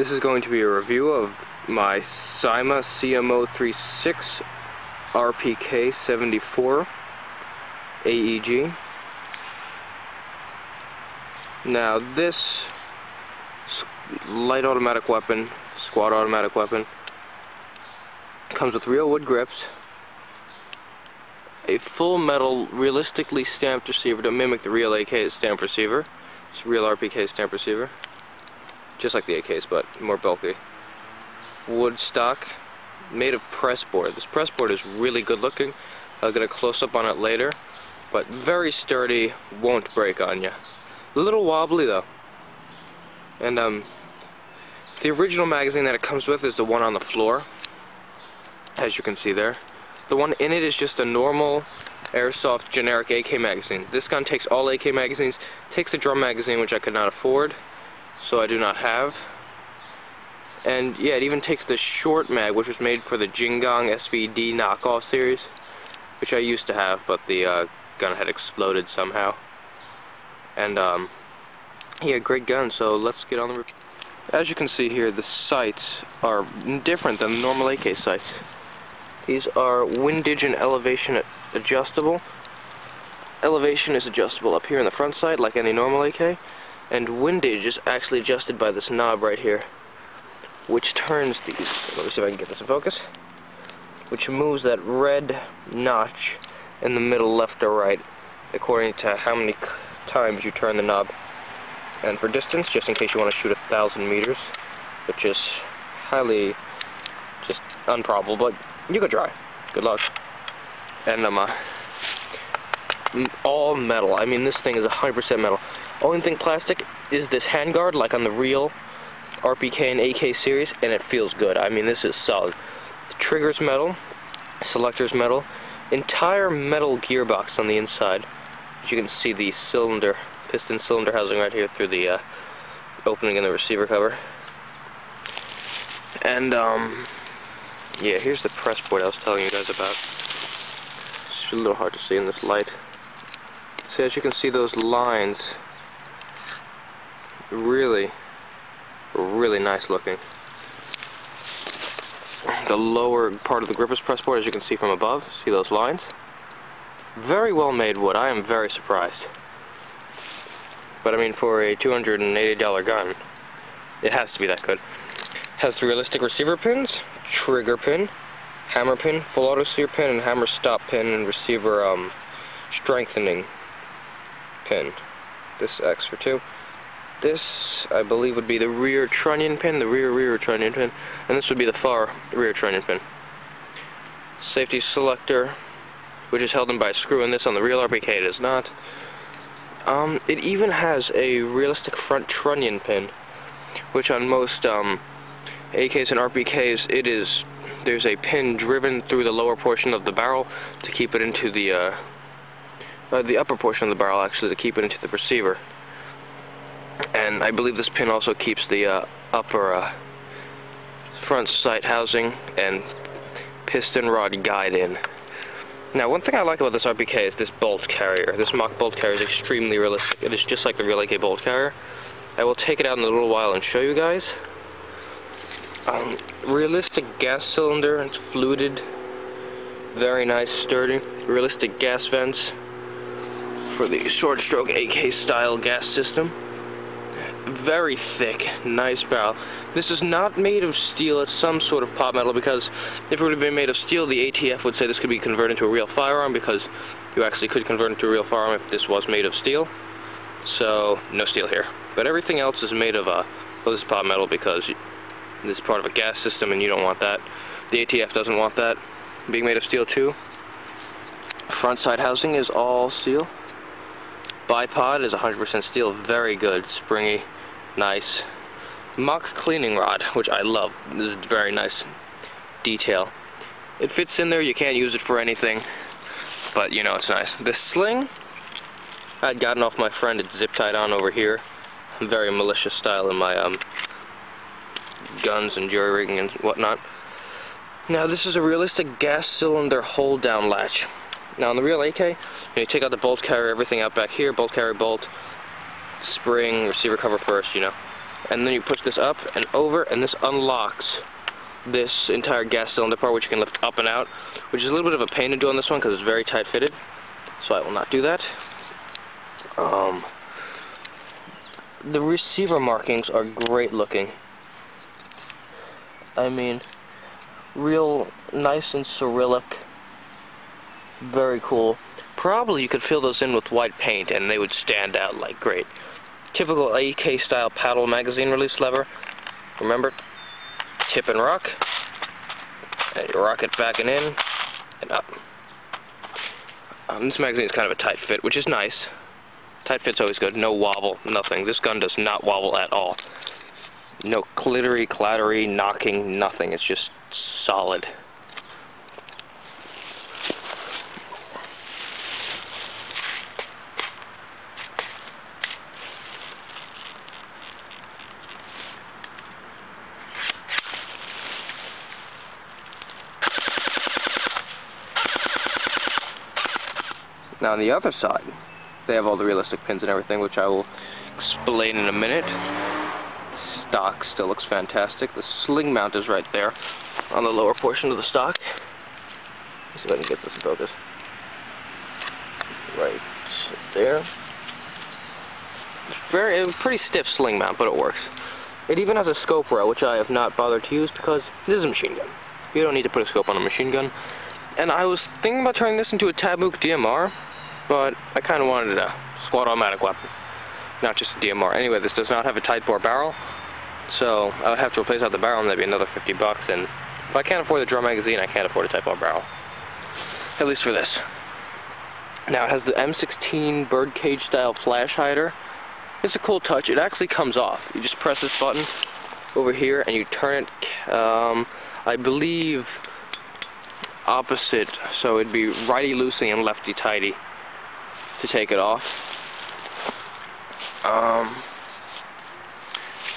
This is going to be a review of my CMO 36 RPK 74 AEG. Now this light automatic weapon, squad automatic weapon, comes with real wood grips, a full metal, realistically stamped receiver to mimic the real AK stamped receiver. It's a real RPK stamped receiver, just like the AKs, but more bulky. Wood stock, made of press board. This press board is really good looking. I'll get a close up on it later, but very sturdy, won't break on you. A little wobbly though. And the original magazine that it comes with is the one on the floor, as you can see there. The one in it is just a normal Airsoft generic AK magazine. This gun takes all AK magazines, takes the drum magazine, which I could not afford, so I do not have. And yeah, it even takes the short mag, which was made for the Jingong SVD knockoff series, which I used to have, but the gun had exploded somehow. And yeah, great gun, so let's get on the review. As you can see here, the sights are different than the normal AK sights. These are windage and elevation adjustable. Elevation is adjustable up here in the front sight like any normal AK, and windage is actually adjusted by this knob right here, which turns these, let me see if I can get this in focus, which moves that red notch in the middle left or right according to how many times you turn the knob. And for distance, just in case you want to shoot 1,000 meters, which is highly just improbable, but you could try. Good luck. And all metal. I mean, this thing is 100% metal. Only thing plastic is this handguard, like on the real RPK and AK series, and it feels good. I mean, this is solid. The trigger's metal, selector's metal, entire metal gearbox on the inside. As you can see, the cylinder, piston cylinder housing right here through the opening in the receiver cover. And yeah, here's the press board I was telling you guys about. It's a little hard to see in this light. So as you can see, those lines, really nice looking. The lower part of the gripper's press board, as you can see from above, see those lines? Very well made wood. I am very surprised. But I mean, for a $280 gun, it has to be that good. Has the realistic receiver pins, trigger pin, hammer pin, full auto sear pin, and hammer stop pin, and receiver strengthening pin. This X for 2. This, I believe, would be the rear trunnion pin, the rear trunnion pin, and this would be the far rear trunnion pin. Safety selector, which is held in by a screw, and this on the real RPK it is not. It even has a realistic front trunnion pin, which on most AKs and RPKs, there's a pin driven through the lower portion of the barrel to keep it into the upper portion of the barrel, actually, to keep it into the receiver. And I believe this pin also keeps the upper front sight housing and piston rod guide in. Now, one thing I like about this RPK is this bolt carrier. This mock bolt carrier is extremely realistic. It is just like the real AK bolt carrier. I will take it out in a little while and show you guys. Realistic gas cylinder, it's fluted, very nice, sturdy. Realistic gas vents for the short stroke AK style gas system. Very thick, nice barrel. This is not made of steel, it's some sort of pot metal, because if it would have been made of steel, the ATF would say this could be converted into a real firearm, because you actually could convert it into a real firearm if this was made of steel. So, no steel here. But everything else is made of, well, this is pot metal because this is part of a gas system and you don't want that. The ATF doesn't want that being made of steel too. Front side housing is all steel. Bipod is 100% steel, very good, springy, nice. Mock cleaning rod, which I love. This is very nice detail. It fits in there, you can't use it for anything, but you know, it's nice. This sling, I'd gotten off my friend, it's zip tied on over here. Very malicious style in my guns and jury rigging and whatnot. Now this is a realistic gas cylinder hold down latch. Now on the real AK, you take out the bolt carrier, everything out back here, bolt carrier, bolt, spring, receiver cover first, you know. and then you push this up and over, and this unlocks this entire gas cylinder part, which you can lift up and out, which is a little bit of a pain to do on this one because it's very tight fitted, so I will not do that. The receiver markings are great looking. I mean, real nice and Cyrillic. Very cool. Probably you could fill those in with white paint and they would stand out like great. Typical AK style paddle magazine release lever. Remember, tip and rock. And you rock it back and in and up. This magazine is kind of a tight fit, which is nice. Tight fit's always good. No wobble, nothing. This gun does not wobble at all. No clittery, clattery, knocking, nothing. It's just solid. Now on the other side, they have all the realistic pins and everything, which I will explain in a minute. Stock still looks fantastic. The sling mount is right there on the lower portion of the stock. Let's see if I can get this in focus. Right there. Pretty stiff sling mount, but it works. It even has a scope rail, which I have not bothered to use because this is a machine gun. You don't need to put a scope on a machine gun. And I was thinking about turning this into a Tabuk DMR, but I kind of wanted a squad automatic weapon, not just a DMR. Anyway, this does not have a tight bore barrel, so I would have to replace out the barrel, and that'd be another $50. And if I can't afford the drum magazine, I can't afford a tight bore barrel, at least for this. Now it has the M16 birdcage style flash hider. It's a cool touch. It actually comes off. You just press this button over here, and you turn it. I believe opposite, so it'd be righty loosey and lefty tighty to take it off.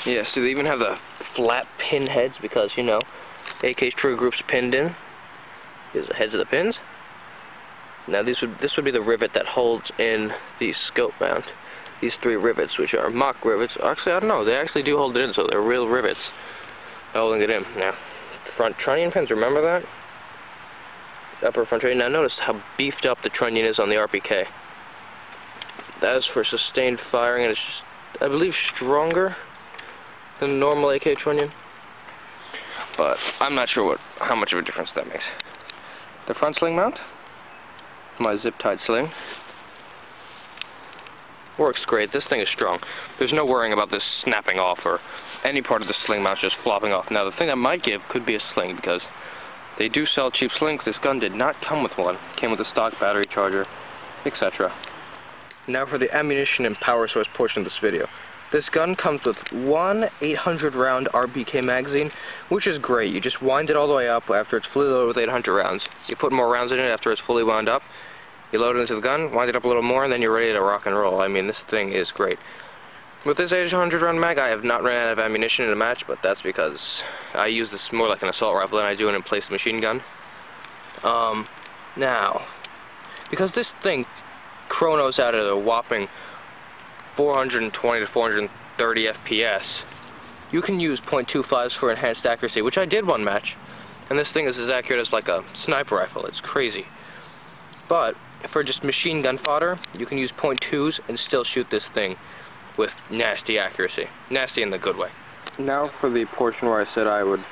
Yeah, so they even have the flat pin heads because, you know, AK's trigger group's pinned in. Here's the heads of the pins. Now this would be the rivet that holds in the scope mount. These three rivets, which are mock rivets. Actually, I don't know. They actually do hold it in, so they're real rivets holding it in. Now, front trunnion pins. Remember that? Upper front trunnion. Now notice how beefed up the trunnion is on the RPK. That is for sustained firing, and it's just, I believe, stronger than a normal AK trunnion. But I'm not sure how much of a difference that makes. The front sling mount, my zip-tied sling, works great. This thing is strong. There's no worrying about this snapping off or any part of the sling mount just flopping off. Now the thing that might give could be a sling, because they do sell cheap slings. This gun did not come with one. It came with a stock battery charger, etc. Now for the ammunition and power source portion of this video. This gun comes with one 800 round RPK magazine, which is great. You just wind it all the way up after it's fully loaded with 800 rounds. You put more rounds in it after it's fully wound up. You load it into the gun, wind it up a little more, and then you're ready to rock and roll. I mean, this thing is great. With this 800 round mag, I have not ran out of ammunition in a match, but that's because I use this more like an assault rifle than I do an in-place machine gun. Now, because this thing chronos out at a whopping 420 to 430 FPS, you can use .25s for enhanced accuracy, which I did one match, and this thing is as accurate as like a sniper rifle. It's crazy. But for just machine gun fodder, you can use .2s and still shoot this thing with nasty accuracy. Nasty in the good way. Now for the portion where I said I would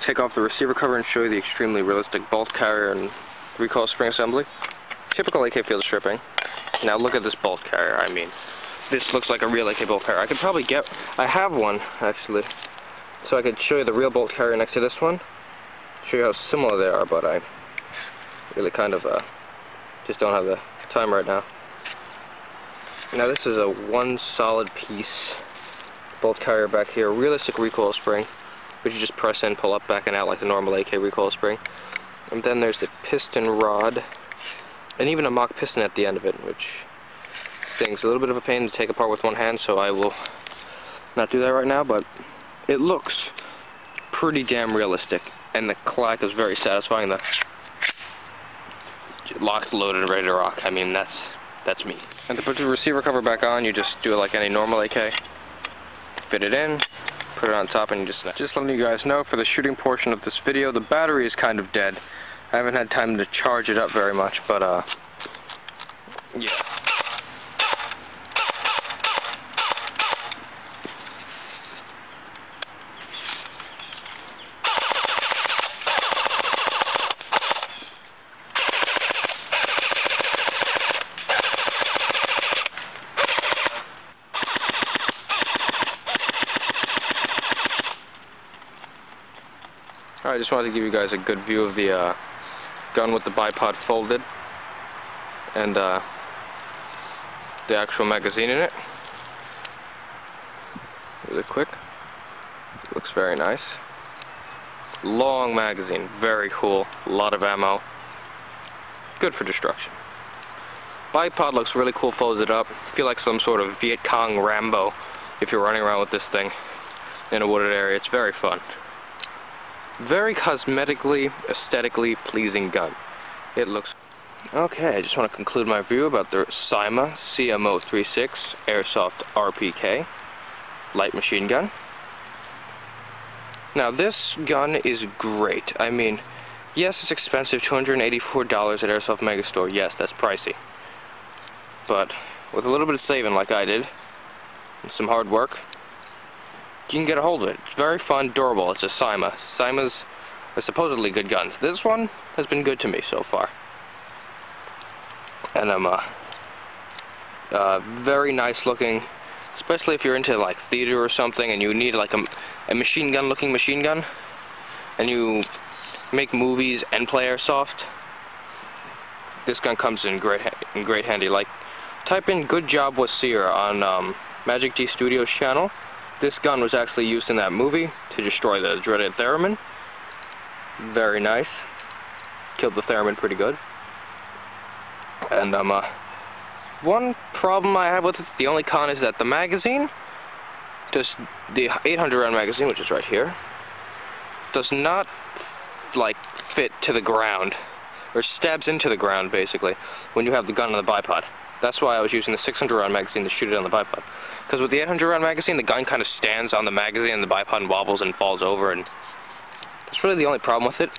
take off the receiver cover and show you the extremely realistic bolt carrier and recoil spring assembly. Typical AK field stripping. Now look at this bolt carrier. I mean, this looks like a real AK bolt carrier. I could probably get, I have one actually, so I could show you the real bolt carrier next to this one, show you how similar they are, but I really kind of just don't have the time right now. Now this is a one solid piece bolt carrier back here, realistic recoil spring, which you just press in, pull up, back and out like the normal AK recoil spring. And then there's the piston rod, and even a mock piston at the end of it, which thing's a little bit of a pain to take apart with one hand, so I will not do that right now, but it looks pretty damn realistic, and the clack is very satisfying. The locked, loaded, ready to rock. I mean, that's me. And to put the receiver cover back on, you just do it like any normal AK. fit it in, put it on top, and you just letting you guys know, for the shooting portion of this video, the battery is kind of dead. I haven't had time to charge it up very much, but yeah. I just wanted to give you guys a good view of the gun with the bipod folded and the actual magazine in it. Really quick. Looks very nice. Long magazine, very cool. A lot of ammo. Good for destruction. Bipod looks really cool folded up. I feel like some sort of Viet Cong Rambo if you're running around with this thing in a wooded area. It's very fun. Very cosmetically, aesthetically pleasing gun. It looks... Okay, I just want to conclude my review about the CMO 36 Airsoft RPK light machine gun. Now this gun is great. I mean, yes, it's expensive, $284 at Airsoft Megastore. Yes, that's pricey. But with a little bit of saving like I did, and some hard work, you can get a hold of it. It's very fun, durable. It's a CMO. CMOs are supposedly good guns. This one has been good to me so far. And very nice looking, especially if you're into like theater or something and you need like a machine gun looking machine gun, and you make movies and play Airsoft. This gun comes in great handy. Like, type in "good job was Seer" on Magic G Studios channel. This gun was actually used in that movie to destroy the dreaded Theremin. Very nice. Killed the Theremin pretty good. And one problem I have with it, the only con, is that the magazine, just the 800 round magazine, which is right here, does not like fit to the ground, or stabs into the ground basically when you have the gun on the bipod. That's why I was using the 600 round magazine to shoot it on the bipod. Because with the 800 round magazine, the gun kind of stands on the magazine and the bipod wobbles and falls over, and that's really the only problem with it.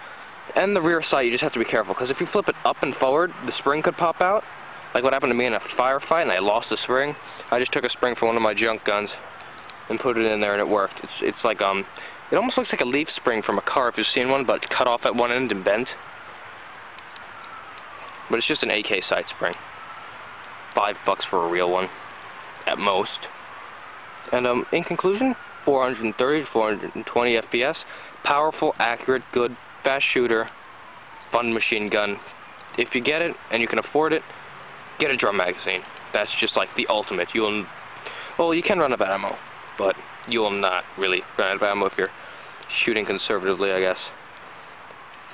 And the rear sight, you just have to be careful, because if you flip it up and forward, the spring could pop out. Like what happened to me in a firefight, and I lost the spring. I just took a spring from one of my junk guns and put it in there, and it worked. It's like, it almost looks like a leaf spring from a car if you've seen one, but cut off at one end and bent. But it's just an AK sight spring. $5 for a real one, at most. And in conclusion, 430 to 420 FPS, powerful, accurate, good, fast shooter, fun machine gun. If you get it and you can afford it, get a drum magazine. That's just like the ultimate. Well, you can run out of ammo, but you will not really run out of ammo if you're shooting conservatively, I guess.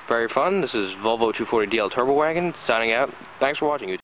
Very fun. This is Volvo 240DL Turbo Wagon signing out. Thanks for watching, YouTube.